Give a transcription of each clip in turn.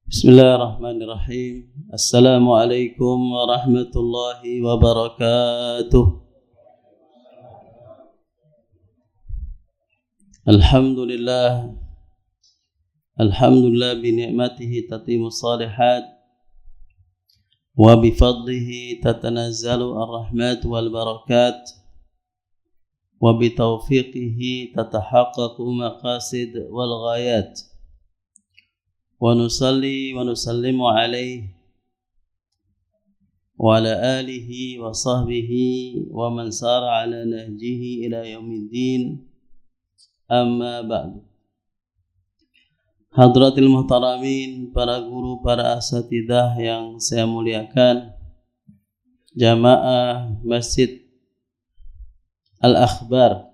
Bismillahirrahmanirrahim. Assalamualaikum warahmatullahi wabarakatuh. Alhamdulillah. Alhamdulillah bi ni'matihi tatimmus shalihat wa bi fadlihi tatanazzalu ar-rahmat wal barakat wa bi taufiqihi tatahaqqaqu maqasid wal ghayat. Wa nusalli wa nusallimu alaihi wa ala alihi wa sahbihi wa man sara ala nahjihi ila yaumiddin, amma ba'du. Hadratil muhtaramin, para guru, para asatidzah yang saya muliakan, jamaah Masjid Al-Akhbar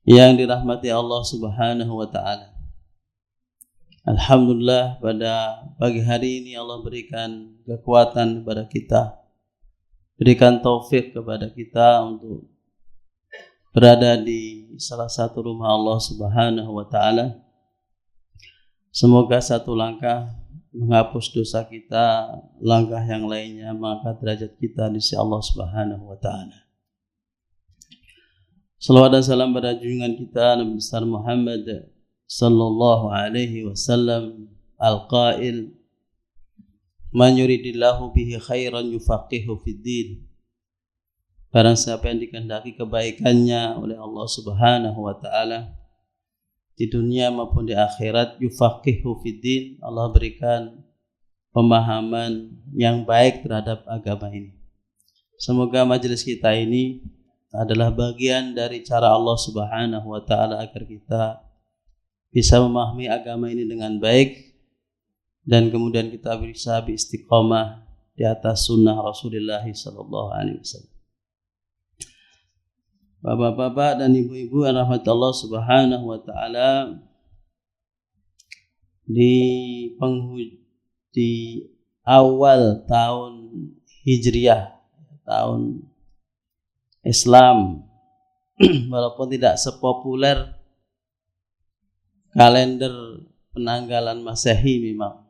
yang dirahmati Allah Subhanahu wa ta'ala. Alhamdulillah, pada pagi hari ini Allah berikan kekuatan kepada kita, berikan taufik kepada kita untuk berada di salah satu rumah Allah Subhanahu wa ta'ala. Semoga satu langkah menghapus dosa kita, langkah yang lainnya mengangkat derajat kita di sisi Allah Subhanahu wa ta'ala. Salawat dan salam pada junjungan kita Nabi besar Muhammad sallallahu alaihi wasallam, al-qail man yuridillahu bihi khairan yufaqihu fid din. Barang siapa yang dikehendaki kebaikannya oleh Allah Subhanahu wa taala di dunia maupun di akhirat, yufaqihu fid din, Allah berikan pemahaman yang baik terhadap agama ini. Semoga majelis kita ini adalah bagian dari cara Allah Subhanahu wa taala agar kita bisa memahami agama ini dengan baik dan kemudian kita bisa istiqomah di atas sunnah Rasulullah sallallahu alaihi wasallam. Bapak-bapak dan ibu-ibu yang rahmat Allah Subhanahu wa taala, di awal tahun Hijriah, tahun Islam, walaupun tidak sepopuler kalender penanggalan Masehi memang,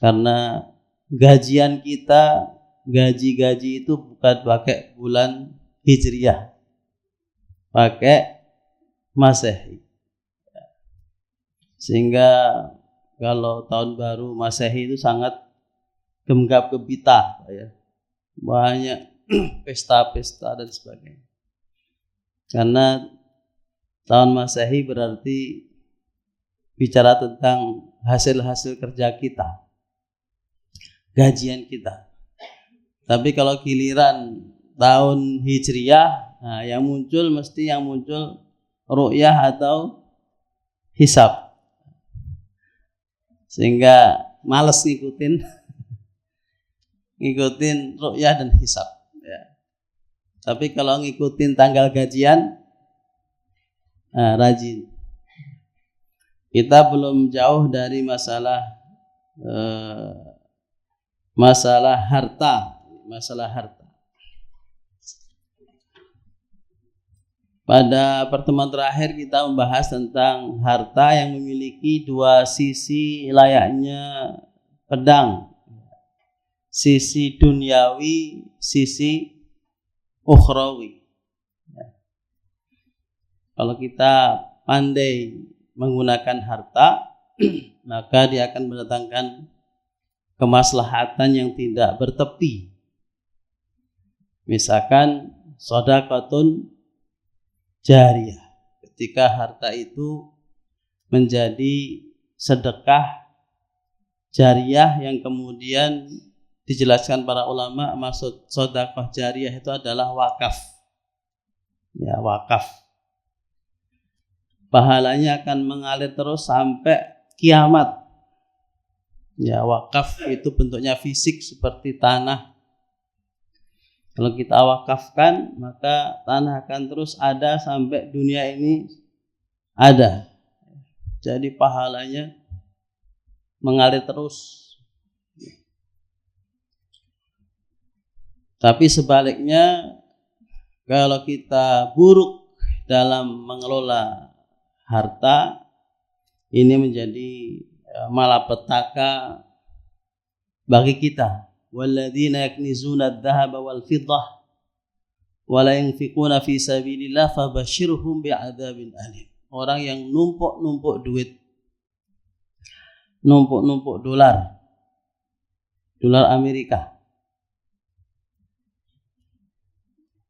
karena gajian kita, gaji itu bukan pakai bulan Hijriah, pakai Masehi. Sehingga kalau tahun baru Masehi itu sangat gemgap gempita, ya, banyak pesta-pesta dan sebagainya. Karena tahun Masehi berarti bicara tentang hasil-hasil kerja kita, gajian kita. Tapi kalau giliran tahun Hijriah, nah, yang muncul ru'yah atau hisab, sehingga males ngikutin ru'yah dan hisab, ya. Tapi kalau ngikutin tanggal gajian, rajin. Kita belum jauh dari masalah harta. Pada pertemuan terakhir kita membahas tentang harta yang memiliki dua sisi layaknya pedang, sisi duniawi, sisi ukhrawi. Kalau kita pandai menggunakan harta, maka dia akan mendatangkan kemaslahatan yang tidak bertepi. Misalkan shadaqatun jariyah, ketika harta itu menjadi sedekah jariyah yang kemudian dijelaskan para ulama, maksud shadaqah jariyah itu adalah wakaf. Ya, wakaf. Pahalanya akan mengalir terus sampai kiamat. Ya, wakaf itu bentuknya fisik seperti tanah. Kalau kita wakafkan, maka tanah akan terus ada sampai dunia ini ada. Jadi pahalanya mengalir terus. Tapi sebaliknya, kalau kita buruk dalam mengelola harta, ini menjadi malapetaka bagi kita. Walladzina yaknizuna adh-dhahaba wal fiddah wa la yunfiquna fi sabilillah fabashshirhum bi'adzabin alim. Orang yang numpuk-numpuk duit, numpuk-numpuk dolar Amerika,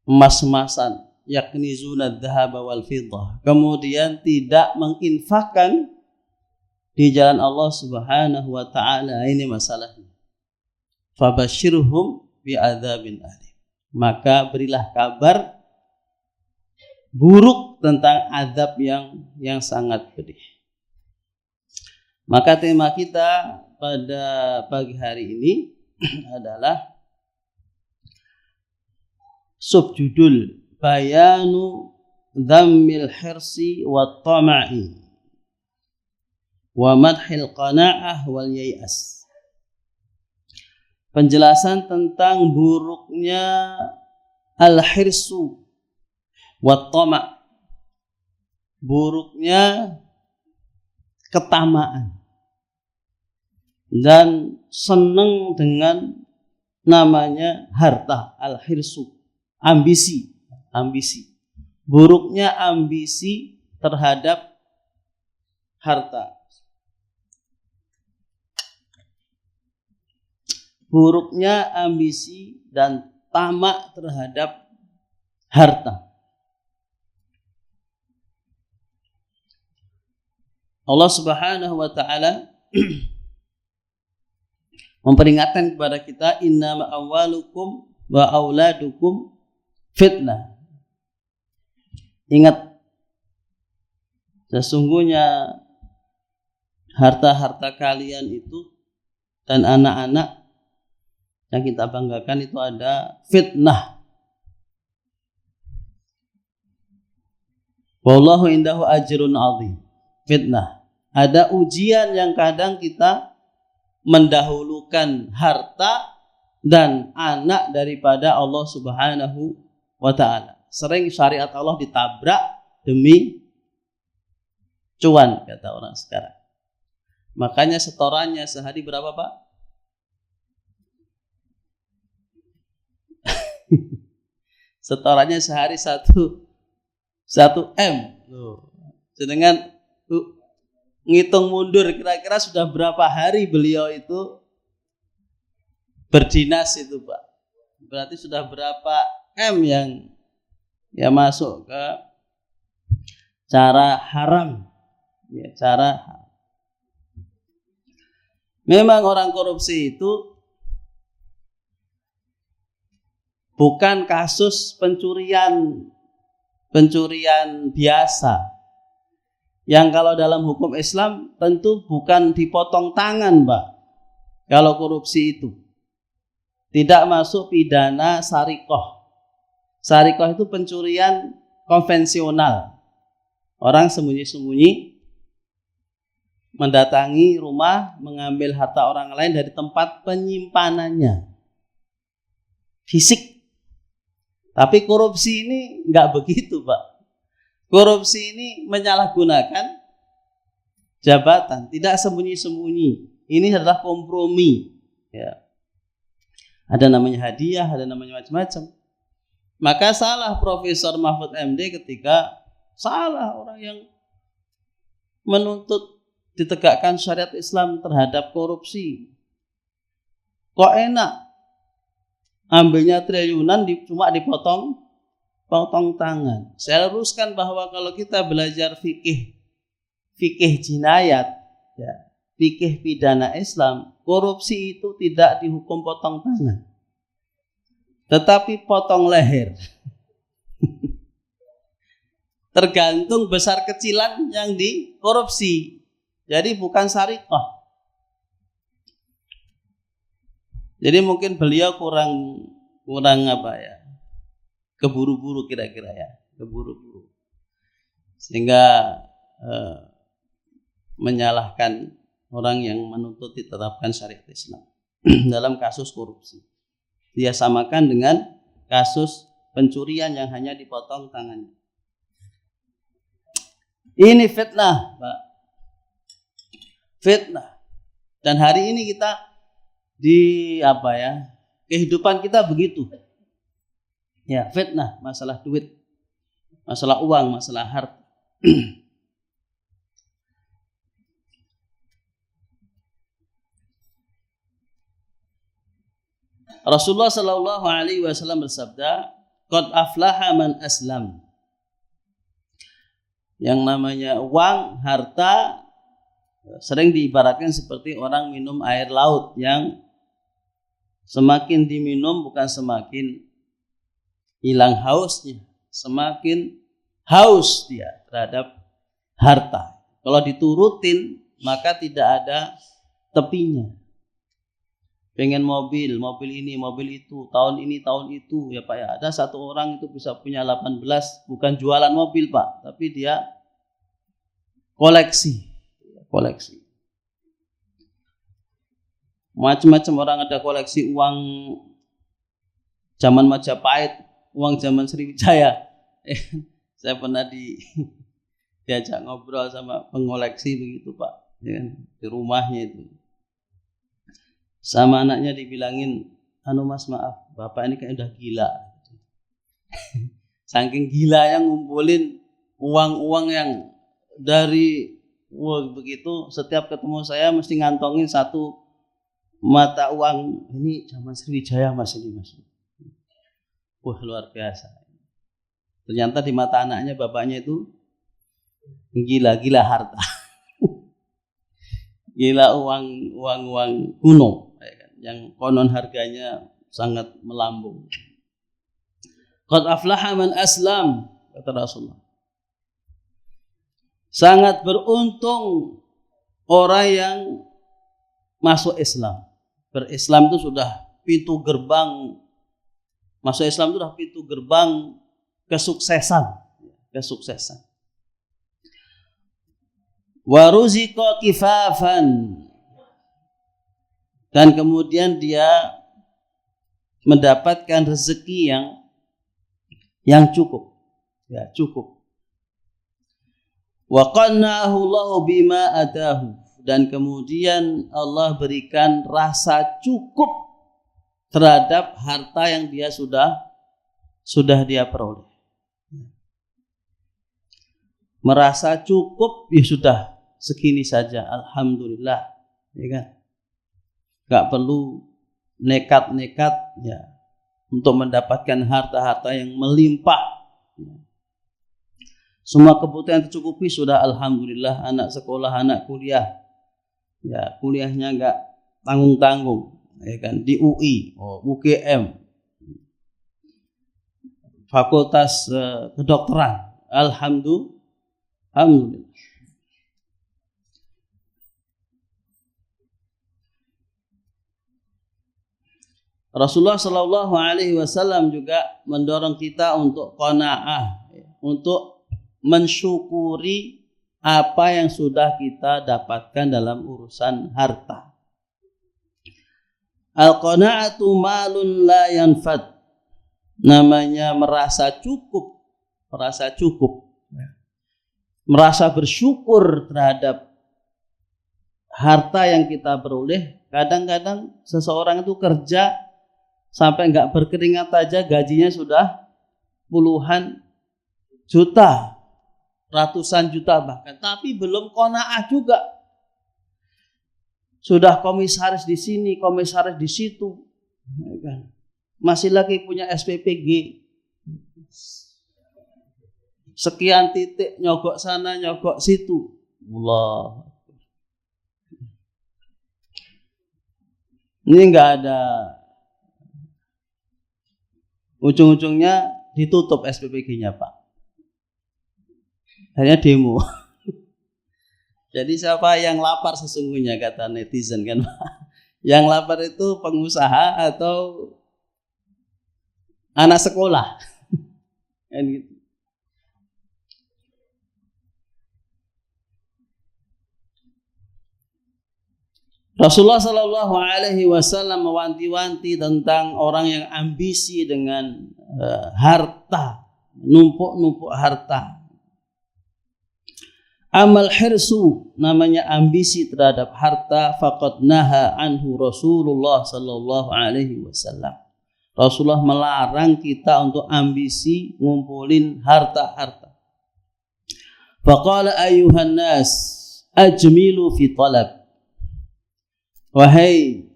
emas-emasan, yaknizuna adh-dhahaba wal fiddah, kemudian tidak menginfakkan di jalan Allah Subhanahu wa taala. Ini masalahnya. Fabashshirhum bi'adzabin alim. Maka berilah kabar buruk tentang azab yang sangat pedih. Maka tema kita pada pagi hari ini adalah subjudul bayanu dhammil hirsi wa tama'i wa madhil qana'ah wal yai'as. Penjelasan tentang buruknya al-hirsu wa tama', buruknya ketamaan dan senang dengan namanya harta. Al-hirsu, ambisi. Buruknya ambisi terhadap harta. Buruknya ambisi dan tamak terhadap harta. Allah Subhanahu wa taala memperingatkan kepada kita, innama amwalukum wa auladukum fitnah. Ingat, sesungguhnya harta-harta kalian itu dan anak-anak yang kita banggakan itu ada fitnah. Wallahu indahu ajrun azim. Fitnah, ada ujian yang kadang kita mendahulukan harta dan anak daripada Allah Subhanahu wa ta'ala. Sering syariat Allah ditabrak demi cuan, kata orang sekarang. Makanya setorannya sehari berapa, Pak? Setorannya sehari 1 M. Sedangkan ngitung mundur kira-kira sudah berapa hari beliau itu berdinas itu, Pak. Berarti sudah berapa M yang masuk ke cara haram. Ya, cara memang orang korupsi itu bukan kasus pencurian biasa. Yang kalau dalam hukum Islam tentu bukan dipotong tangan, Pak. Kalau korupsi itu tidak masuk pidana sarikoh. Sarikoh itu pencurian konvensional. Orang sembunyi-sembunyi mendatangi rumah, mengambil harta orang lain dari tempat penyimpanannya fisik. Tapi korupsi ini enggak begitu, Pak. Korupsi ini menyalahgunakan jabatan, tidak sembunyi-sembunyi. Ini adalah kompromi. Ya. Ada namanya hadiah, ada namanya macam-macam. Maka salah Profesor Mahfud MD ketika salah orang yang menuntut ditegakkan syariat Islam terhadap korupsi. Kok enak? Ambilnya triliunan cuma potong tangan. Saya luruskan bahwa kalau kita belajar fikih jinayat, ya, fikih pidana Islam, korupsi itu tidak dihukum potong tangan, tetapi potong leher. Tergantung besar kecilan yang dikorupsi. Jadi bukan sarikoh. Jadi mungkin beliau kurang keburu-buru kira-kira ya, keburu-buru, sehingga menyalahkan orang yang menuntut ditetapkan syariat Islam dalam kasus korupsi. Dia samakan dengan kasus pencurian yang hanya dipotong tangannya. Ini fitnah, Pak. Fitnah. Dan hari ini kita kehidupan kita begitu. Ya, fitnah, masalah duit, masalah uang, masalah harta. Rasulullah Shallallahu Alaihi Wasallam bersabda, "Qad aflaha man aslam." Yang namanya uang, harta sering diibaratkan seperti orang minum air laut yang semakin diminum bukan semakin hilang hausnya, semakin haus dia terhadap harta. Kalau diturutin maka tidak ada tepinya. Pengen mobil ini, mobil itu, tahun ini, tahun itu, ya Pak ya. Ada satu orang itu bisa punya 18, bukan jualan mobil Pak, tapi dia koleksi. Macam-macam orang ada koleksi uang zaman Majapahit, uang zaman Sriwijaya. Saya pernah diajak ngobrol sama pengoleksi begitu Pak, ya, di rumahnya itu. Sama anaknya dibilangin, Mas maaf, bapak ini kayak udah gila. Saking gila yang ngumpulin uang-uang yang dari begitu, setiap ketemu saya mesti ngantongin satu mata uang. Ini zaman Sriwijaya Mas ini Mas. Wah luar biasa. Ternyata di mata anaknya bapaknya itu gila harta. Gila uang kuno yang konon harganya sangat melambung. Qad aflaha man aslam, kata Rasulullah. Sangat beruntung orang yang masuk Islam. Berislam itu sudah pintu gerbang, masuk Islam itu sudah pintu gerbang kesuksesan. Wa ruziqa kifafan, dan kemudian dia mendapatkan rezeki yang cukup, ya cukup. Wa qannahu Allahu bima atahu, dan kemudian Allah berikan rasa cukup terhadap harta yang dia sudah dia peroleh. Merasa cukup, ya sudah segini saja, alhamdulillah, ya kan? Gak perlu nekat-nekat ya untuk mendapatkan harta-harta yang melimpah. Semua kebutuhan tercukupi sudah, alhamdulillah. Anak sekolah, anak kuliah, ya kuliahnya gak tanggung-tanggung, ya kan? Di UI, UGM, Fakultas Kedokteran, alhamdulillah. Rasulullah Shallallahu Alaihi Wasallam juga mendorong kita untuk qanaah, untuk mensyukuri apa yang sudah kita dapatkan dalam urusan harta. Al-qanaatu malun la yanfad. Namanya merasa cukup, merasa bersyukur terhadap harta yang kita peroleh. Kadang-kadang seseorang itu kerja sampai nggak berkeringat aja gajinya sudah puluhan juta, ratusan juta bahkan, tapi belum qanaah juga. Sudah komisaris di sini, komisaris di situ, masih lagi punya SPPG, sekian titik, nyogok sana, nyogok situ. Allah, ini nggak ada ujung-ujungnya, ditutup SPPG-nya Pak. Akhirnya demo. Jadi siapa yang lapar sesungguhnya, kata netizen kan Pak. Yang lapar itu pengusaha atau anak sekolah. Kan gitu. Rasulullah Shallallahu Alaihi Wasallam mewanti-wanti tentang orang yang ambisi dengan harta, numpuk-numpuk harta. Amal hirsu namanya ambisi terhadap harta, faqad naha anhu Rasulullah sallallahu alaihi wasallam. Rasulullah melarang kita untuk ambisi ngumpulin harta-harta. Faqala ayuhan nas ajmilu fi talab. Wahai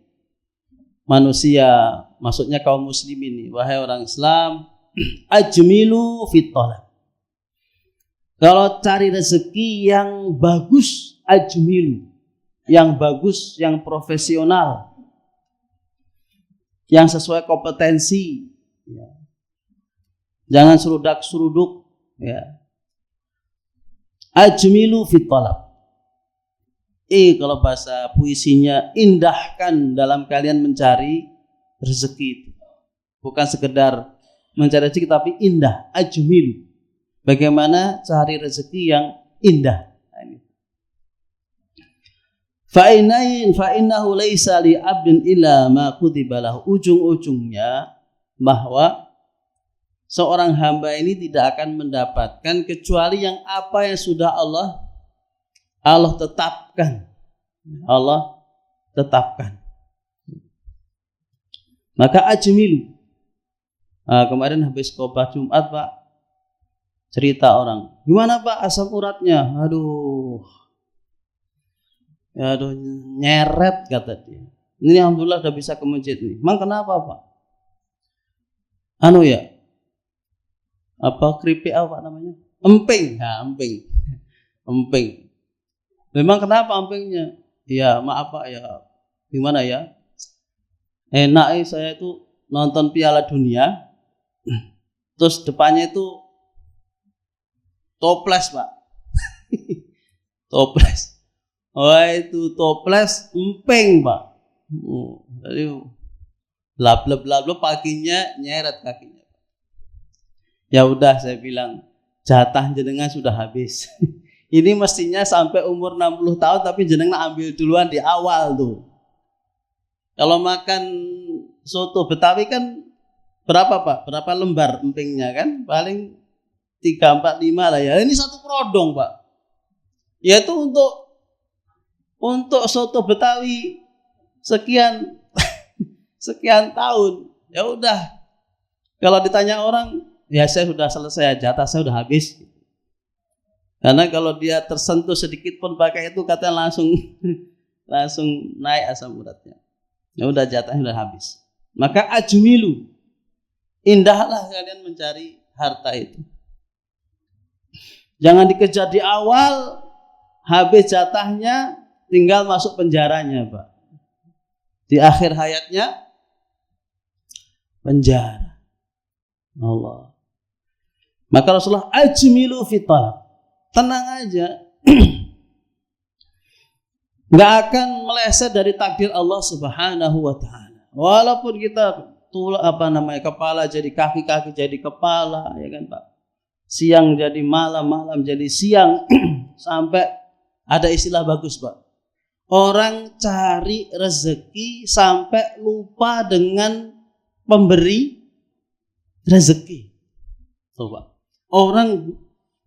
manusia, maksudnya kaum muslimin ini, wahai orang Islam, ajmilu fi talab. Kalau cari rezeki yang bagus, ajmilu, yang bagus, yang profesional, yang sesuai kompetensi, ya. Jangan serudak-seruduk, ya. Ajmilu fit talab. Kalau bahasa puisinya, indahkan dalam kalian mencari rezeki itu. Bukan sekedar mencari rezeki, tapi indah, ajmilu. Bagaimana cari rezeki yang indah. Fa'innahu laisa li 'abdin illa ma kutiba lahu. Ujung-ujungnya bahwa seorang hamba ini tidak akan mendapatkan kecuali yang apa yang sudah Allah tetapkan. Allah tetapkan. Maka ajmilu. Kemarin habis khotbah Jumat, Pak, cerita orang, gimana Pak asam uratnya? Aduh, nyeret kata dia. Ini alhamdulillah udah bisa ke masjid nih. Emang kenapa Pak? Keripik apa namanya? Emping. Emping. Memang kenapa empingnya? Ya maaf Pak ya. Gimana ya? Enak saya itu nonton Piala Dunia. Terus depannya itu toples Pak. Toples. Itu toples emping Pak. Jadi blab paginya nyeret kakinya. Ya udah saya bilang, jatah jenengan sudah habis. Ini mestinya sampai umur 60 tahun tapi jenengan ambil duluan di awal tuh. Kalau makan soto Betawi kan berapa Pak? Berapa lembar empingnya kan? Paling 3, 4, 5 lah ya. Ini satu kerodong Pak. Yaitu untuk soto Betawi sekian tahun. Ya udah. Kalau ditanya orang, ya saya sudah selesai, jatah saya sudah habis. Karena kalau dia tersentuh sedikit pun pakai itu katanya langsung naik asam uratnya. Ya udah, jatahnya sudah habis. Maka ajmilu. Indahlah kalian mencari harta itu. Jangan dikejar di awal, habis jatahnya, tinggal masuk penjaranya Pak. Di akhir hayatnya, penjara. Allah. Maka Rasulullah ajmilu fi talab. Tenang aja. Nggak akan meleset dari takdir Allah Subhanahu wa taala. Walaupun kita kepala jadi kaki, kaki jadi kepala, ya kan Pak. Siang jadi malam, malam jadi siang. Sampai ada istilah bagus Pak. Orang cari rezeki sampai lupa dengan pemberi rezeki. Tuh Pak. Orang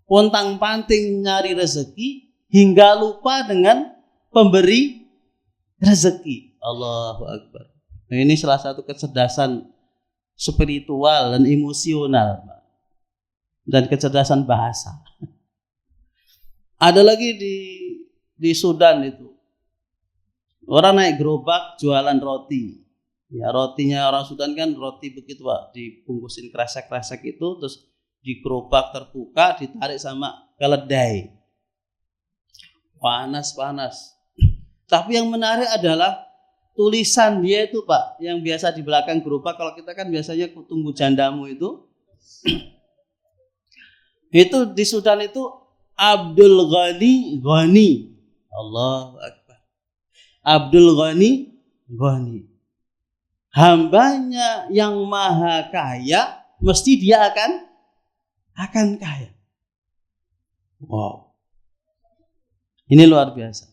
pontang-panting nyari rezeki hingga lupa dengan pemberi rezeki. Allahu Akbar. Nah, ini salah satu kecerdasan spiritual dan emosional Pak. Dan kecerdasan bahasa. Ada lagi di Sudan itu. Orang naik gerobak jualan roti. Ya, rotinya orang Sudan kan roti begitu Pak, dibungkusin kresek-kresek itu, terus di gerobak terbuka, ditarik sama keledai. Panas. Tapi yang menarik adalah tulisan dia itu Pak, yang biasa di belakang gerobak. Kalau kita kan biasanya tunggu jandamu itu. Itu di Sudan itu Abdul Ghani. Allahu Akbar. Abdul Ghani. Hambanya yang maha kaya, mesti dia akan kaya. Wow. Ini luar biasa.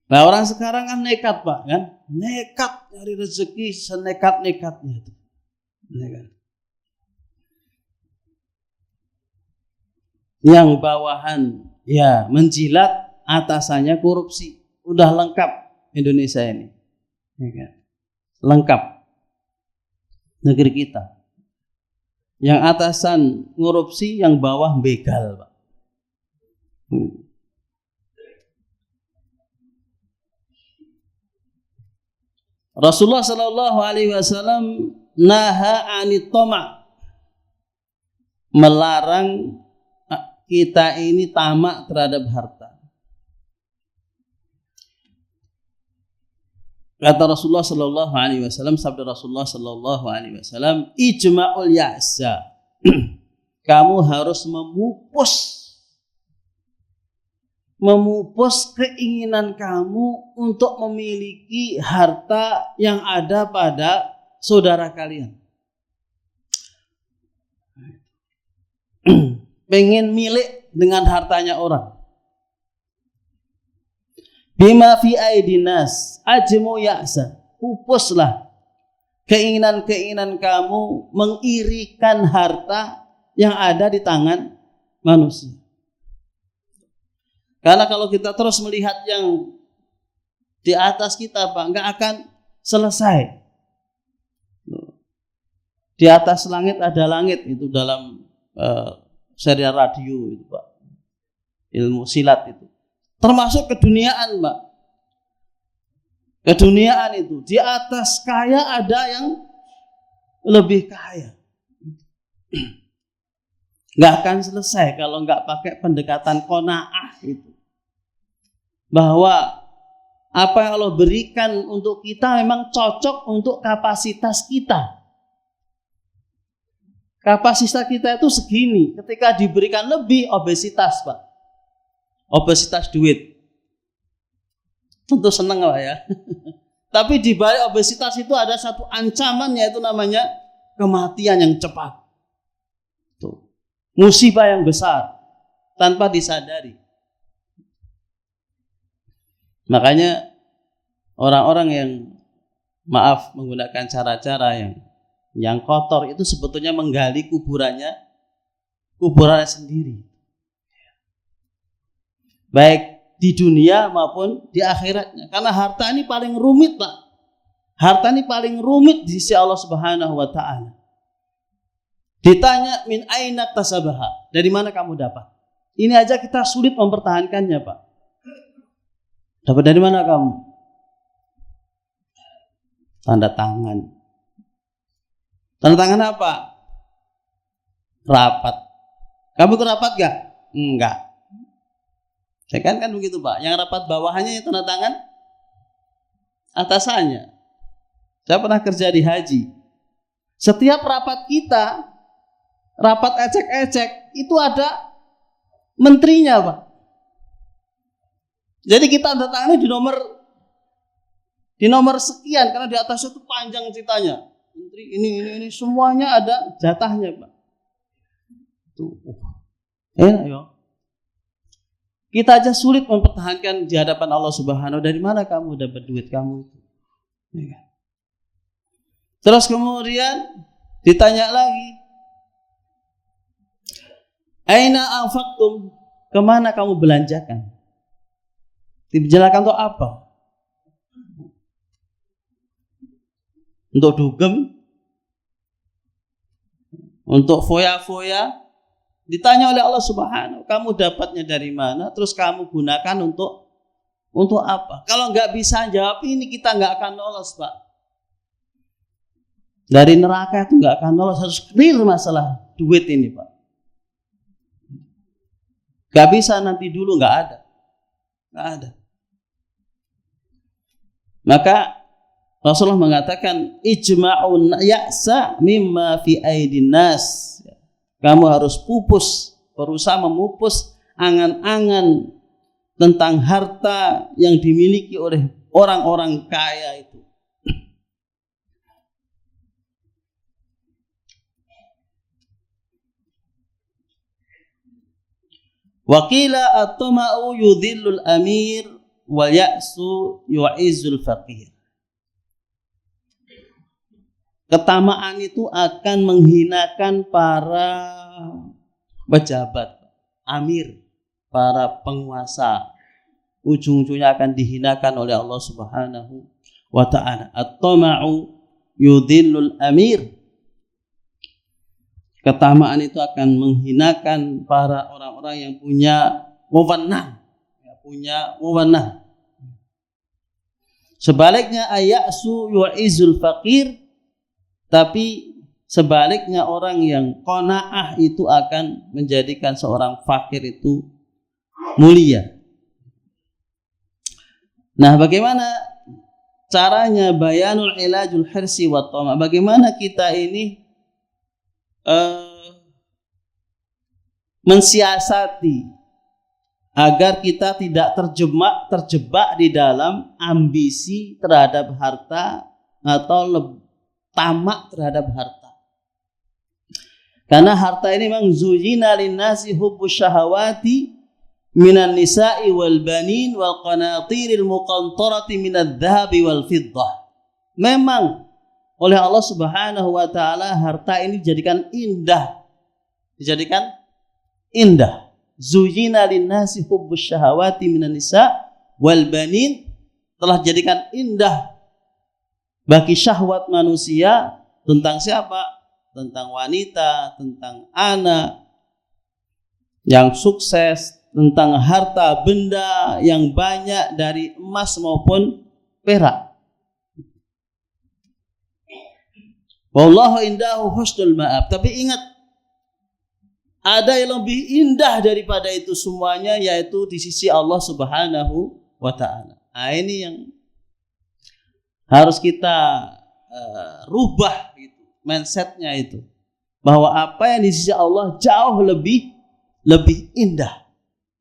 Nah, orang sekarang kan nekat Pak, kan? Nekat nyari rezeki senekat-nekatnya itu. Nekat. yang bawahan ya menjilat, atasannya korupsi. Udah lengkap Indonesia ini. Ya kan? Lengkap negeri kita. Yang atasan korupsi, yang bawah begal, Pak. Rasulullah Shallallahu Alaihi Wasallam naha anit toma, melarang kita ini tamak terhadap harta. Kata Rasulullah Shallallahu Alaihi Wasallam, sabda Rasulullah Shallallahu Alaihi Wasallam, ijma'ul ya'sa, kamu harus memupus keinginan kamu untuk memiliki harta yang ada pada saudara kalian. Pengen milik dengan hartanya orang. Bima fi aidinas ajmu ya'sa, pupuslah keinginan-keinginan kamu mengirikan harta yang ada di tangan manusia. Karena kalau kita terus melihat yang di atas kita, Pak, nggak akan selesai. Di atas langit ada langit, itu dalam serial radio itu, Pak, ilmu silat itu. Termasuk keduniaan, Pak. Keduniaan itu di atas kaya ada yang lebih kaya. Nggak akan selesai kalau nggak pakai pendekatan qanaah itu. Bahwa apa yang Allah berikan untuk kita memang cocok untuk kapasitas kita. Kapasitas kita itu segini. Ketika diberikan lebih, obesitas, Pak. Obesitas duit. Tentu senang, Pak, ya. Tapi di balik obesitas itu ada satu ancaman, yaitu namanya kematian yang cepat. Tuh. Musibah yang besar tanpa disadari. Makanya orang-orang yang menggunakan cara-cara yang kotor itu sebetulnya menggali kuburannya sendiri. Baik di dunia maupun di akhiratnya. Karena harta ini paling rumit, Pak. Harta ini paling rumit di sisi Allah Subhanahu wa taala. Ditanya min aina tasabaha, dari mana kamu dapat? Ini aja kita sulit mempertahankannya, Pak. Dapat dari mana kamu? Tanda tangan. Tanda tangan apa? Rapat. Kamu ikut rapat gak? Enggak. Saya kan begitu, Pak. Yang rapat bawahannya tanda tangan atasannya. Saya pernah kerja di haji. Setiap rapat kita, rapat ecek-ecek, itu ada menterinya, Pak. Jadi kita tanda tangannya di nomor sekian, karena di atasnya itu panjang ceritanya. Menteri ini semuanya ada jatahnya, Pak. Tuh. Enak ya. Kita aja sulit mempertahankan di hadapan Allah Subhanahu. Dari mana kamu dapat duit kamu itu? Ya. Terus kemudian ditanya lagi, aina anfaqtum, kemana kamu belanjakan? Dijelaskan untuk apa? Untuk dugem? Untuk foya-foya? Ditanya oleh Allah Subhanahu, kamu dapatnya dari mana? Terus kamu gunakan untuk apa? Kalau nggak bisa jawab ini, kita nggak akan lolos, Pak. Dari neraka itu nggak akan lolos. Harus clear masalah duit ini, Pak. Nggak bisa nanti dulu, nggak ada. Maka Rasulullah mengatakan ijma'un ya'sa mimma fi aidin nas. Kamu harus berusaha memupus angan-angan tentang harta yang dimiliki oleh orang-orang kaya itu. Waqila at-tama'u yudhillul amir wal ya'su yu'izzul faqir. Ketamaan itu akan menghinakan para pejabat. amir, para penguasa, ujung-ujungnya akan dihinakan oleh Allah Subhanahu wa ta'ala. At-tama'u yudhillul amir. Ketamaan itu akan menghinakan para orang-orang yang punya wewenang, punya wewenang. Sebaliknya aya'su yu'izul faqir, tapi sebaliknya orang yang qanaah itu akan menjadikan seorang fakir itu mulia. Nah, bagaimana caranya bayanul ilajul hirsi wa tama? Bagaimana kita ini mensiasati agar kita tidak terjebak di dalam ambisi terhadap harta atau tamak terhadap harta. Karena harta ini memang zuyina linnasi hubbus syahawati minan nisa'i wal banin wal qanatiril muqantarati minadh dhahabi wal fiddah. Memang oleh Allah Subhanahu wa taala harta ini dijadikan indah. Zuyina linnasi hubbus syahawati minan nisa' wal banin, telah dijadikan indah bagi syahwat manusia tentang siapa? Tentang wanita, tentang anak yang sukses, tentang harta benda yang banyak dari emas maupun perak. Wallahu indahu husnul ma'ab. Tapi ingat, ada yang lebih indah daripada itu semuanya, yaitu di sisi Allah Subhanahu wa ta'ala. Nah, ini yang harus kita rubah gitu, mindsetnya itu, bahwa apa yang di sisi Allah jauh lebih indah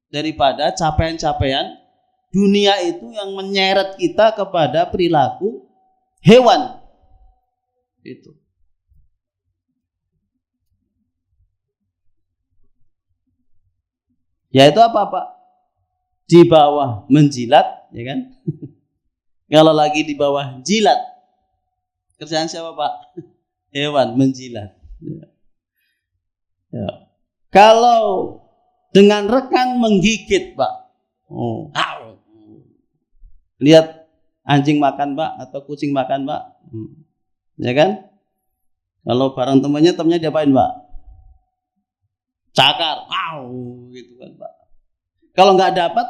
daripada capaian-capaian dunia itu yang menyeret kita kepada perilaku hewan itu. Yaitu apa Pak? Di bawah menjilat, ya kan? Kalau lagi di bawah jilat, kerjaan siapa Pak? Hewan menjilat. Ya. Kalau dengan rekan menggigit Pak, lihat anjing makan Pak atau kucing makan Pak, ya kan? Kalau bareng temannya diapain Pak? Cakar, gitu kan Pak. Kalau nggak dapat,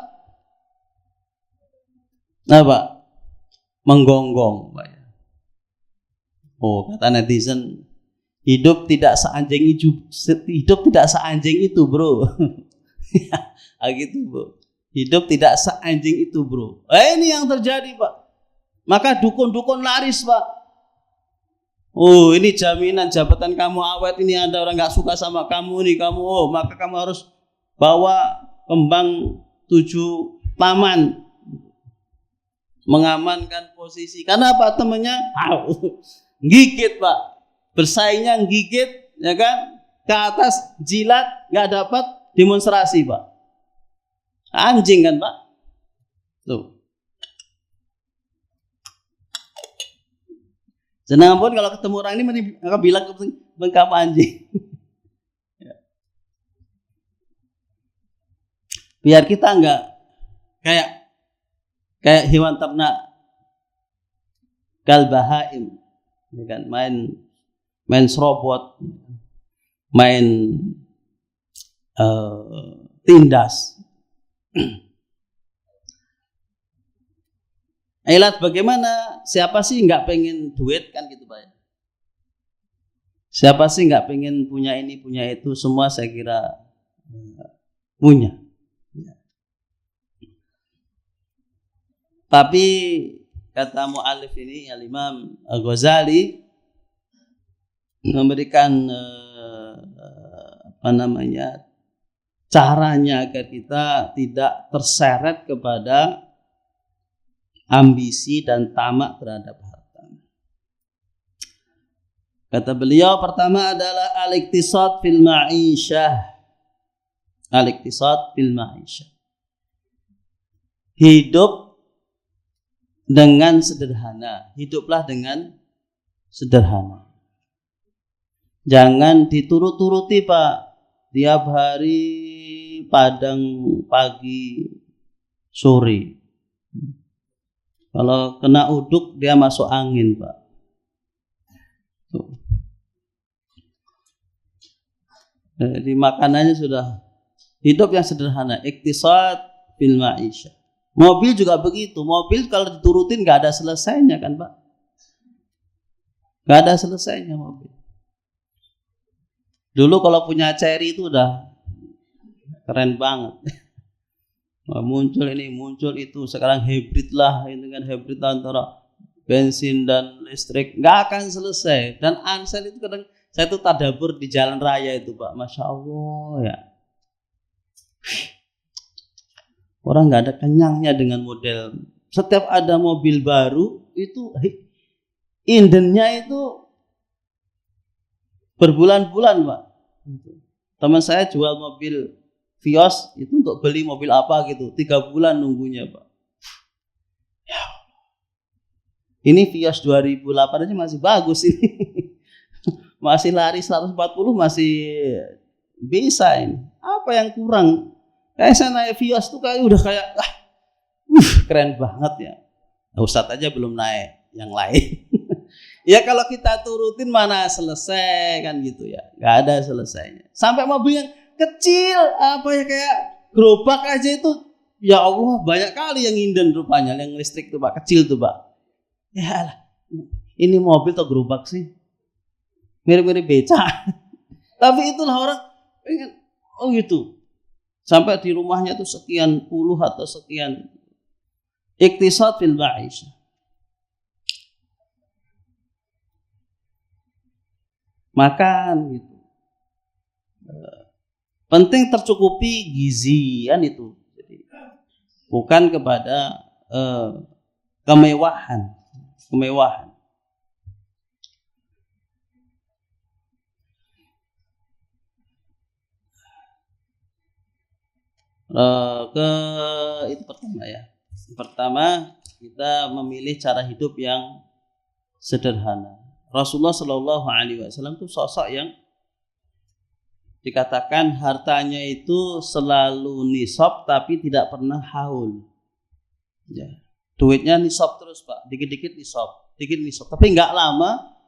apa? Menggonggong Pak. Kata netizen, hidup tidak seanjing itu bro. Gitu bro. Hidup tidak seanjing itu bro. Ini yang terjadi Pak. Maka dukun-dukun laris Pak. Ini jaminan jabatan kamu awet, ini ada orang gak suka sama kamu nih, maka kamu harus bawa kembang 7 taman mengamankan posisi. Karena apa? Temannya gigit Pak, bersaingnya gigit, ya kan, ke atas jilat, gak dapat, demonstrasi Pak. Anjing kan Pak. Tuh. Senang pun kalau ketemu orang ini akan bilang kamu anjing. Biar kita enggak kayak hewan ternak, kalbahaim, ya kan, main serobot, main tindas. Ilat bagaimana? Siapa sih nggak pengen duit kan gitu Pak? Siapa sih nggak pengen punya ini punya itu? Semua saya kira punya. Tapi kata mu'alif ini Al-Imam Al-Ghazali memberikan caranya agar kita tidak terseret kepada ambisi dan tamak terhadap harta. Kata beliau, pertama adalah al-iktisad fil ma'isyah. Al-iktisad fil ma'isyah. Hidup dengan sederhana. Hiduplah dengan sederhana. Jangan diturut-turuti Pak. Tiap hari padang pagi sore. Kalau kena uduk dia masuk angin, Pak. Tuh. Jadi makanannya sudah hidup yang sederhana, iktisad fil ma'isyah. Mobil juga begitu. Mobil kalau diturutin nggak ada selesainya kan, Pak? Nggak ada selesainya mobil. Dulu kalau punya Cherry itu udah keren banget. Muncul ini, muncul itu. Sekarang hybrid lah, itu kan hybrid antara bensin dan listrik. Nggak akan selesai. Dan Ansel itu kadang saya tuh tadabur di jalan raya itu, Pak. Masya Allah ya. Orang nggak ada kenyangnya dengan model. Setiap ada mobil baru itu indennya itu berbulan-bulan, Pak. Teman saya jual mobil Vios itu untuk beli mobil apa gitu, 3 bulan nunggunya, Pak. Ini Vios 2008 aja masih bagus ini. Masih lari 140 masih bisa ini. Apa yang kurang? Kayak saya naik Vios tuh kayak udah kayak keren banget ya. Nah, Ustadz aja belum naik yang lain. Ya kalau kita turutin mana selesai kan gitu ya. Gak ada selesainya. Sampai mobil yang kecil apa ya kayak gerobak aja itu ya Allah banyak kali yang inden rupanya yang listrik tuh, Pak, kecil tuh, Pak. Ya lah, ini mobil atau gerobak sih? Mirip-mirip beca. Tapi itulah orang pengen gitu. Sampai di rumahnya tuh sekian puluh atau sekian. Iktisad fil ma'isyah. Makan gitu. Penting tercukupi gizi kan itu. Jadi, bukan kepada kemewahan. Itu pertama ya. Pertama kita memilih cara hidup yang sederhana. Rasulullah Shallallahu Alaihi Wasallam itu sosok yang dikatakan hartanya itu selalu nisab tapi tidak pernah haul. Ya. Duitnya nisab terus, Pak, dikit-dikit nisab, tapi nggak lama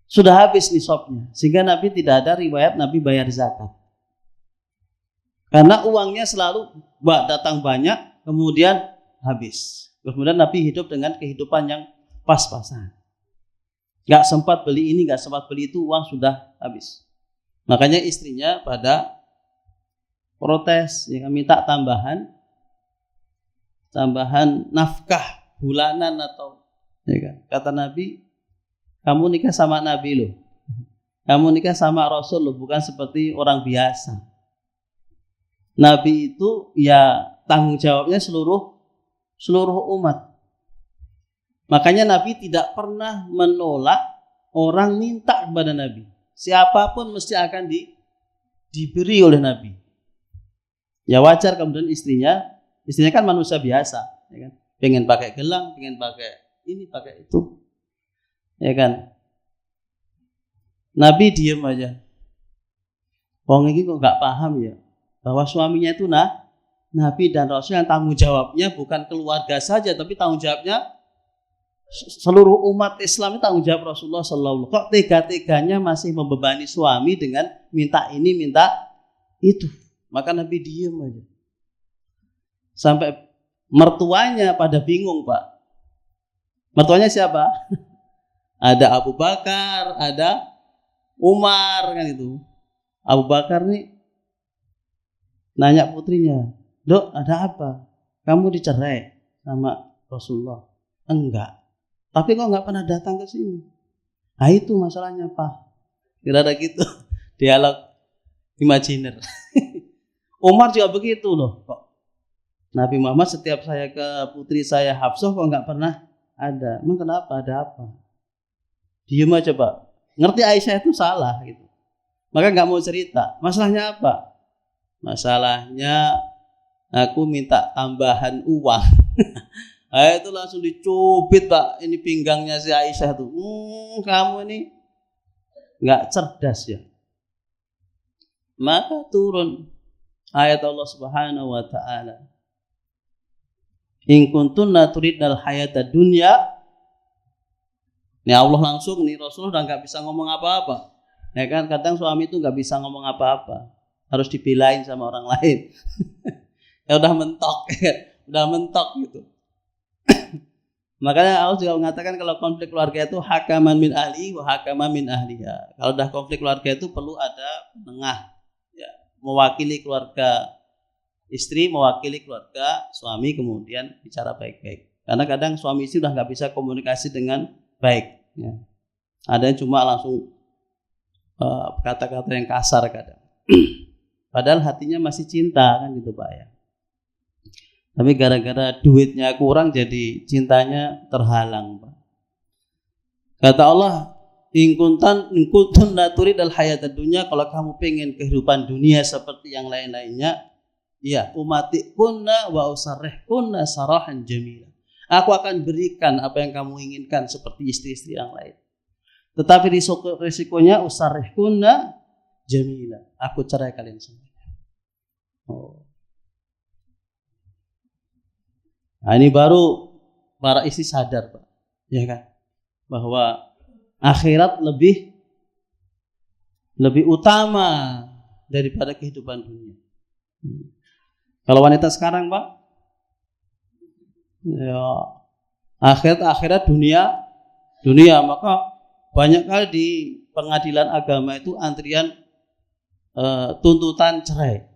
sudah habis nisabnya. Sehingga Nabi tidak ada riwayat Nabi bayar zakat. Karena uangnya selalu datang banyak, kemudian habis. Kemudian Nabi hidup dengan kehidupan yang pas-pasan. Nggak sempat beli ini, nggak sempat beli itu, uang sudah habis. Makanya istrinya pada protes, ya, minta tambahan nafkah bulanan atau, ya kan? Kata Nabi, kamu nikah sama Nabi loh, kamu nikah sama Rasul loh, bukan seperti orang biasa. Nabi itu ya tanggung jawabnya seluruh umat. Makanya Nabi tidak pernah menolak orang minta kepada Nabi. Siapapun mesti akan diberi oleh Nabi. Ya wajar kemudian istrinya kan manusia biasa, ya kan? Pengen pakai gelang, pengen pakai ini, pakai itu, ya kan? Nabi diem aja. Wong ini kok nggak paham ya bahwa suaminya itu Nabi dan Rasul yang tanggung jawabnya bukan keluarga saja, tapi tanggung jawabnya seluruh umat Islam. Itu tanggung jawab Rasulullah Sallallahu Alaihi Wasallam. Kok tega-teganya masih membebani suami dengan minta ini, minta itu? Maka Nabi diem aja. Sampai mertuanya pada bingung, Pak. Mertuanya siapa? Ada Abu Bakar, ada Umar kan itu. Abu Bakar nih nanya putrinya, "Dok, ada apa? Kamu dicerai sama Rasulullah?" "Enggak." "Tapi kok nggak pernah datang ke sini?" "Ah, itu masalahnya, Pak." Kira-kira gitu. Dialog imajiner. Umar juga begitu loh. Kok Nabi Muhammad setiap saya ke putri saya Hafsah kok nggak pernah ada. Emang kenapa? Ada apa? Diem aja, Pak. Ngerti Aisyah itu salah gitu. Maka nggak mau cerita. Masalahnya apa? Masalahnya aku minta tambahan uang. Nah, itu langsung dicubit, Pak. Ini pinggangnya si Aisyah tuh. Kamu ini nggak cerdas ya. Maka turun ayat Allah Subhanahu wa taala. In kuntunna turidnal hayatad dunya. Ini Allah langsung nih, Rasul udah nggak bisa ngomong apa-apa. Ya kan, kadang suami itu nggak bisa ngomong apa-apa, harus dibelain sama orang lain. Ya udah mentok, udah mentok gitu. Makanya Allah juga mengatakan kalau konflik keluarga itu hakaman min ahli wa hakaman min ahliha. Kalau udah konflik keluarga itu perlu ada penengah, ya, mewakili keluarga istri, mewakili keluarga suami, kemudian bicara baik-baik. Karena kadang suami istri udah nggak bisa komunikasi dengan baik. Ya. Ada yang cuma langsung kata-kata yang kasar kadang. Padahal hatinya masih cinta kan gitu Pak ya. Tapi gara-gara duitnya kurang jadi cintanya terhalang Pak. Kata Allah, in kuntum la turidal hayatad dunya, kalau kamu pengen kehidupan dunia seperti yang lain-lainnya, ya umatikunna wa usarrihkunna sarahan jamila. Aku akan berikan apa yang kamu inginkan seperti istri-istri yang lain. Tetapi risikonya usarrihkunna jamila. Aku cerai kalian semua. Oh. Nah, ini baru para istri sadar Pak, ya kan, bahwa akhirat lebih utama daripada kehidupan dunia. Kalau wanita sekarang Pak, ya akhirat dunia, maka banyak kali di pengadilan agama itu antrian tuntutan cerai.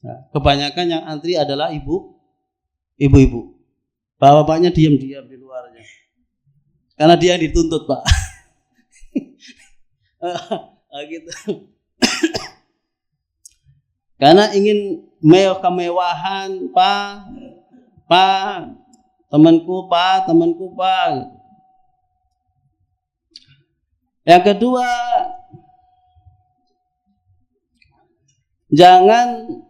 Nah, kebanyakan yang antri adalah ibu-ibu. Bapak-bapaknya diam-diam di luarnya. Karena dia yang dituntut, Pak. Gitu. Karena ingin kemewahan, Pak, temanku, Pak. Yang kedua, jangan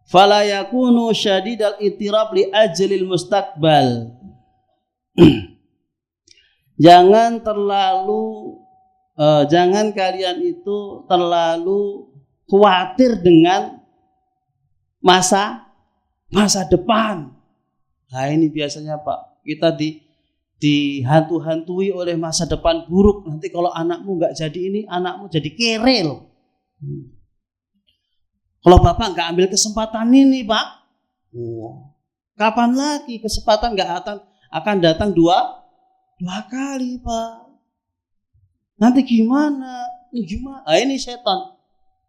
fala yakunu syadidal itirab li ajlil mustaqbal. Jangan kalian itu terlalu khawatir dengan masa depan. Nah ini biasanya Pak, kita dihantu-hantui oleh masa depan buruk. Nanti kalau anakmu nggak jadi ini, anakmu jadi kere loh. Kalau Bapak nggak ambil kesempatan ini Pak, kapan lagi kesempatan nggak akan datang dua kali Pak. Nanti gimana? Ah, ini setan.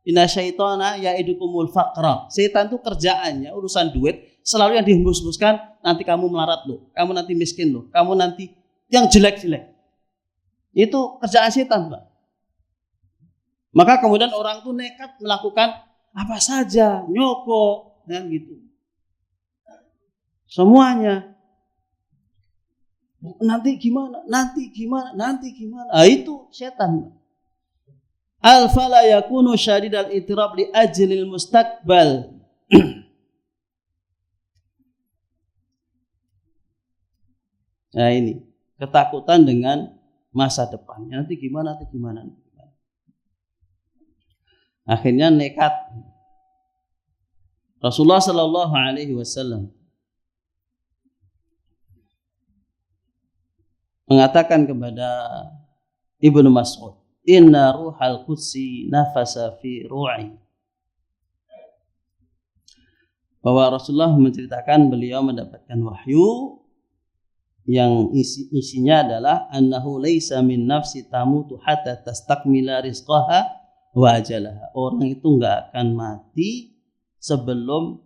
Inna syaitana ya'idukumul faqra. Setan itu kerjaannya urusan duit, selalu yang dihembus-hembuskan, nanti kamu melarat loh, kamu nanti miskin loh, kamu nanti yang jelek-jelek. Itu kerjaan setan Pak. Maka kemudian orang tuh nekat melakukan apa saja, nyokok, kan gitu. Semuanya. Nanti gimana? Ah itu setan. Al-fala yakunu syadidal itirab li ajlil mustaqbal. Nah ini, ketakutan dengan masa depannya. Nanti gimana? Akhirnya nekat. Rasulullah Sallallahu Alaihi Wasallam mengatakan kepada Ibnu Mas'ud, Inna ruhal qudsi nafasa fi ru'i. Bahwa Rasulullah menceritakan beliau mendapatkan wahyu yang isinya adalah annahu laisa min nafsi tamutu hatta tastakmila rizqaha wa ajalaha. Orang itu enggak akan mati sebelum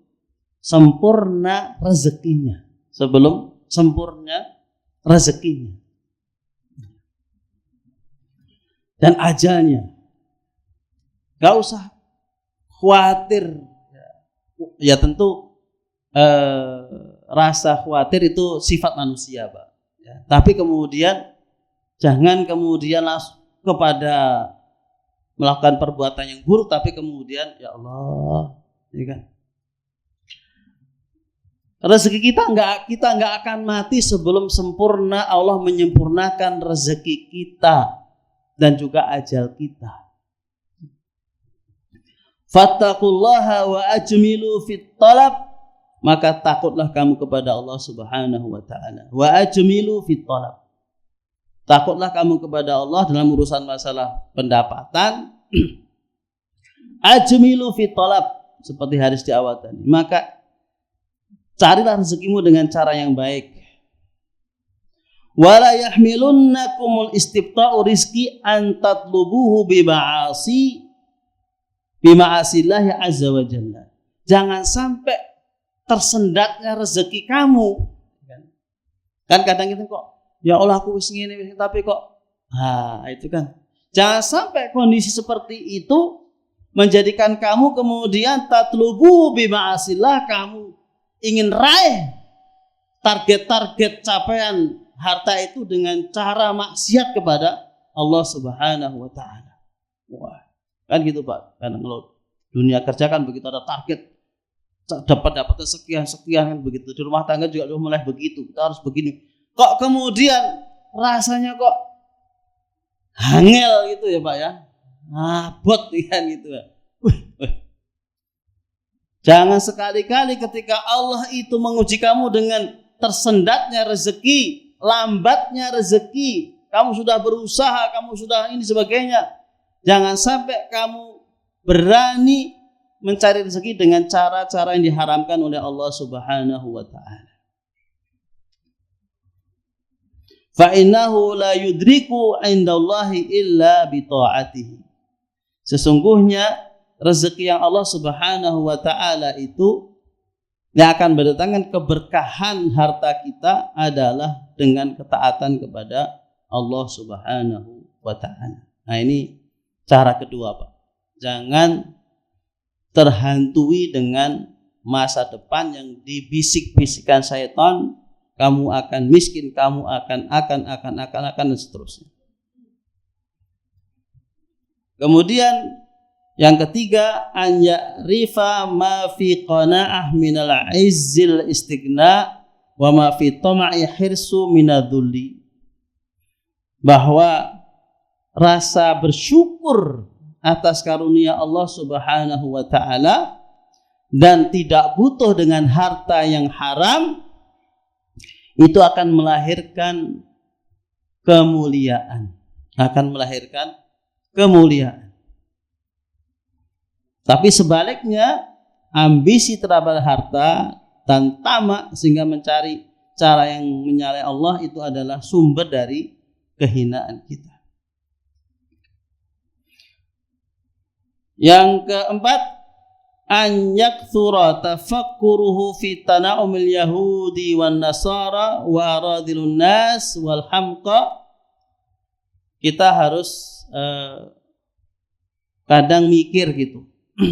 sempurna rezekinya. Dan ajalnya. Gak usah khawatir. Ya tentu rasa khawatir itu sifat manusia Pak. Ya, tapi kemudian jangan kemudian langsung kepada melakukan perbuatan yang buruk, tapi kemudian ya Allah, ya kan? Rezeki kita nggak akan mati sebelum sempurna Allah menyempurnakan rezeki kita dan juga ajal kita. Fattaqullaha wa ajmilu fit talab, maka takutlah kamu kepada Allah Subhanahu wa taala. Wa ajmilu fit talab. Takutlah kamu kepada Allah dalam urusan masalah pendapatan. Ajmilu fit talab, seperti hadis di awal tadi. Maka carilah rezekimu dengan cara yang baik. Wala yahmilunnakumul istibta'u rizqi an tatlubuhu bima'asillahi azza wa jalla. Jangan sampai tersendatnya rezeki kamu. Kan kadang kita kok, ya Allah aku wis ngene tapi kok itu kan. Jangan sampai kondisi seperti itu menjadikan kamu kemudian tatlubu bima'asillah, kamu ingin raih target-target capaian harta itu dengan cara maksiat kepada Allah Subhanahu wa taala. Wah, kan gitu Pak. Karena kalau dunia kerja kan begitu, ada target dapat sekian kan begitu. Di rumah tangga juga mulai begitu. Kita harus begini. Kok kemudian rasanya kok hangel gitu ya Pak ya. Bot kan gitu ya. Jangan sekali-kali ketika Allah itu menguji kamu dengan tersendatnya rezeki, lambatnya rezeki, kamu sudah berusaha, kamu sudah ini sebagainya, jangan sampai kamu berani mencari rezeki dengan cara-cara yang diharamkan oleh Allah Subhanahu wa taala. Fa innahu la yudriku indallahi illa bi ta'atihi. Sesungguhnya rezeki yang Allah Subhanahu wa taala itu yang akan berdatangkan keberkahan harta kita adalah dengan ketaatan kepada Allah Subhanahu wa taala. Nah, ini cara kedua, Pak. Jangan terhantui dengan masa depan yang dibisik-bisikkan syaitan, kamu akan miskin, kamu akan dan seterusnya. Kemudian yang ketiga, an ya'rifa ma fi qana'ah minal izzil istighna wa ma fi tama'i hirsu minadulli. Bahwa rasa bersyukur atas karunia Allah Subhanahu wa taala dan tidak butuh dengan harta yang haram itu akan melahirkan kemuliaan. Tapi sebaliknya, ambisi terhadap harta dan tamak sehingga mencari cara yang menyalahi Allah itu adalah sumber dari kehinaan kita. Yang keempat, an yakthura tafakkuruhu fi tana'umil yahudi wan nasara wa aradilun nas wal hamqa. Kita harus kadang mikir gitu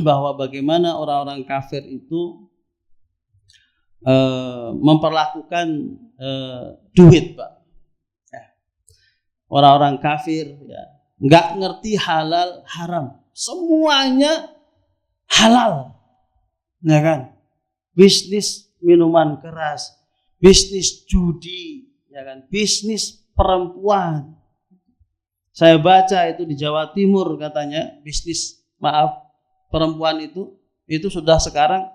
bahwa bagaimana orang-orang kafir itu memperlakukan duit, Pak. Orang-orang kafir ya nggak ngerti halal haram, semuanya halal, ya kan? Bisnis minuman keras, bisnis judi, ya kan? Bisnis perempuan. Saya baca itu di Jawa Timur katanya bisnis perempuan itu sudah sekarang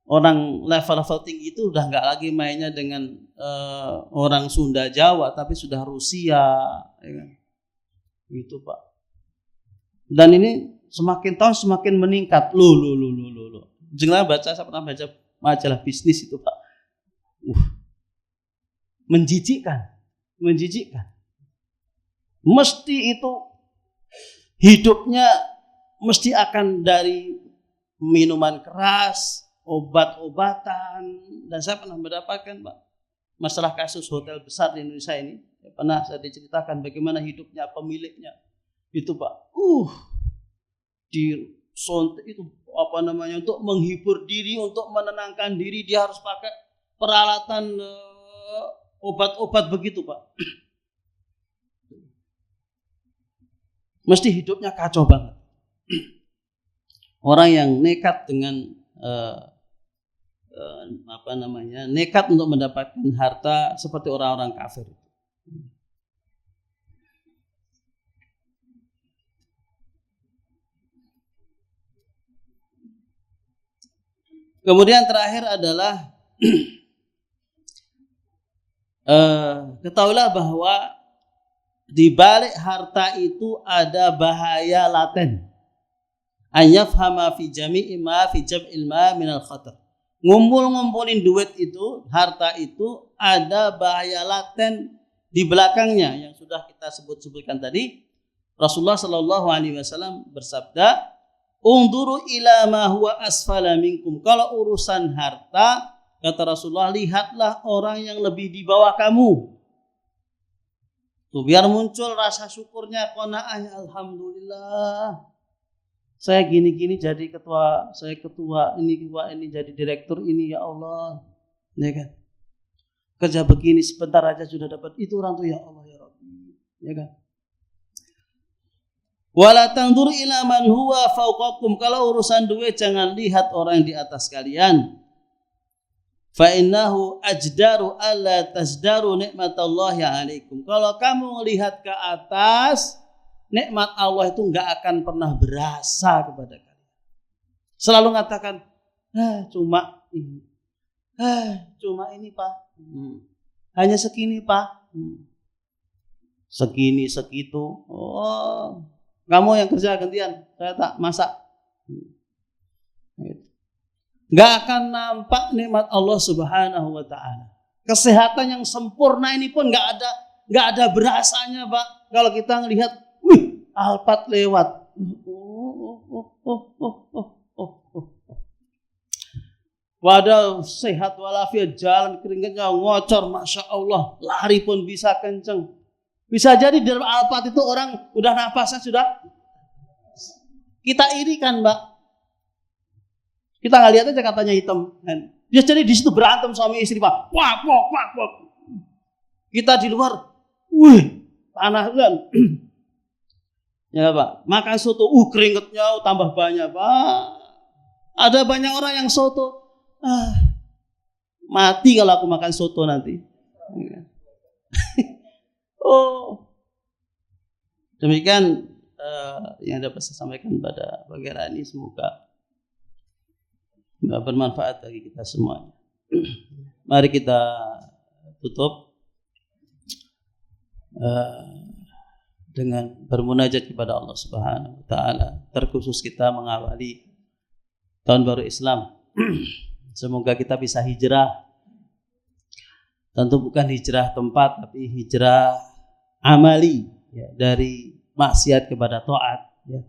orang level tinggi itu udah nggak lagi mainnya dengan orang Sunda Jawa, tapi sudah Rusia, ya kan? Gitu Pak. Dan ini semakin tahun semakin meningkat. Loh. Saya pernah baca majalah bisnis itu Pak. Menjijikkan. Mesti itu hidupnya mesti akan dari minuman keras, obat-obatan. Dan saya pernah mendapatkan Pak, masalah kasus hotel besar di Indonesia ini. Pernah saya diceritakan bagaimana hidupnya pemiliknya. Itu Pak, di sontek itu untuk menghibur diri, untuk menenangkan diri, dia harus pakai peralatan obat-obat begitu Pak. Mesti hidupnya kacau banget. Orang yang nekat dengan nekat untuk mendapatkan harta seperti orang-orang kafir. Kemudian terakhir adalah ketahuilah bahwa di balik harta itu ada bahaya laten. Anyafhama fi jami'i ma fi jam'il ma minal khatar. Ngumpulin duit itu, harta itu ada bahaya laten di belakangnya yang sudah kita sebutkan tadi. Rasulullah sallallahu alaihi wasallam bersabda, "Unduru ila ma huwa asfala minkum." Kalau urusan harta, kata Rasulullah, lihatlah orang yang lebih di bawah kamu. Tuh, biar muncul rasa syukurnya, qanaahnya, alhamdulillah. Saya gini-gini jadi ketua, saya ketua ini jadi direktur ini, ya Allah. Ya kan? Kerja begini sebentar aja sudah dapat itu orang tuh, ya Allah ya Rabbi. Ya kan? Wala tanzur ila man huwa fawqakum. Kalau urusan duit jangan lihat orang yang di atas kalian. Fa innahu ajdaru alla tasdaru nikmatallahi alaikum. Kalau kamu lihat ke atas, nikmat Allah itu enggak akan pernah berasa kepada kalian. Selalu mengatakan, cuma ini. Cuma ini, Pak. Hanya segini, Pak. Segini, segitu. Oh, kamu yang kerja gantian, saya tak masak. Enggak akan nampak nikmat Allah Subhanahu wa taala. Kesehatan yang sempurna ini pun enggak ada berasanya, Pak. Kalau kita ngelihat, Alphard lewat. Wadah sehat walafiat, jalan keringetnya ngocor, masya Allah, lari pun bisa kenceng. Bisa jadi di dalam Alphard itu orang udah nafasnya sudah kita irikan, Mbak. Kita nggak lihat aja katanya hitam. Dia jadi di situ berantem suami istri, Pak. Wah. Kita di luar, panas kan. Ya Pak, makan soto, keringetnya tambah banyak, Pak. Ada banyak orang yang soto, mati kalau aku makan soto nanti. Demikian yang dapat saya sampaikan pada pagi hari ini, semoga bermanfaat bagi kita semuanya. Mari kita tutup dengan bermunajat kepada Allah Subhanahu wa taala. Terkhusus kita mengawali tahun baru Islam. Semoga kita bisa hijrah. Tentu bukan hijrah tempat, tapi hijrah amali, ya, dari maksiat kepada taat, ya.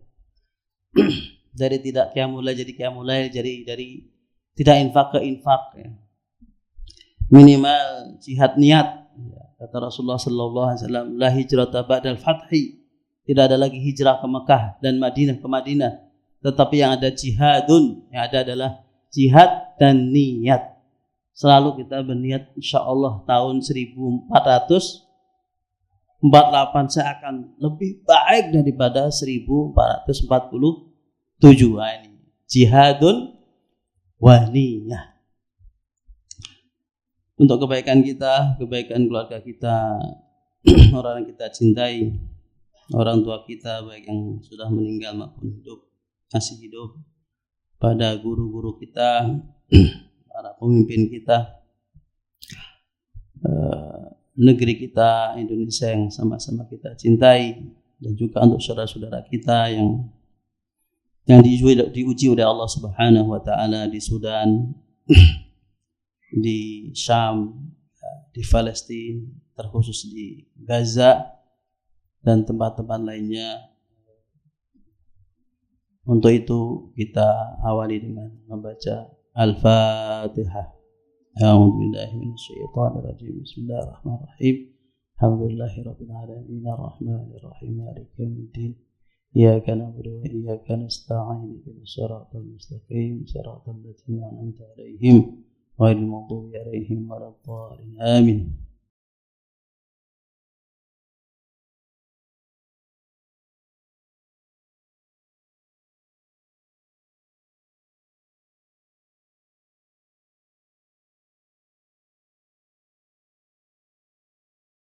Dari tidak qiyamul lail jadi qiyamul lail, dari tidak infak ke infak, ya. Minimal jihad niat. Kata Rasulullah sallallahu alaihi wasallam, la hijrata ba'dal fathi. Tidak ada lagi hijrah ke Mekah dan Madinah ke Madinah, tetapi yang ada jihadun, yang ada adalah jihad dan niat. Selalu kita berniat, insyaallah tahun 1448 saya akan lebih baik daripada 1447. Ini jihadun wa niyah. Untuk kebaikan kita, kebaikan keluarga kita, orang yang kita cintai, orang tua kita baik yang sudah meninggal maupun hidup, masih hidup, pada guru-guru kita, para pemimpin kita, negeri kita Indonesia yang sama-sama kita cintai, dan juga untuk saudara-saudara kita yang diuji oleh Allah Subhanahu wa taala di Sudan, di Syam, di Palestina, terkhusus di Gaza dan tempat-tempat lainnya. Untuk itu kita awali dengan membaca Al-Fatihah. A'udzubillahi minasyaitonirrajim. Bismillahirrahmanirrahim. Alhamdulillahirabbil alamin arrahmanirrahim maliki yaumiddin. Iyyaka na'budu wa iyyaka nasta'in. Ihdinas siratal mustaqim, siratal ladzina an'amta 'alaihim ghairil maghdubi 'alaihim waladdallin. Amin.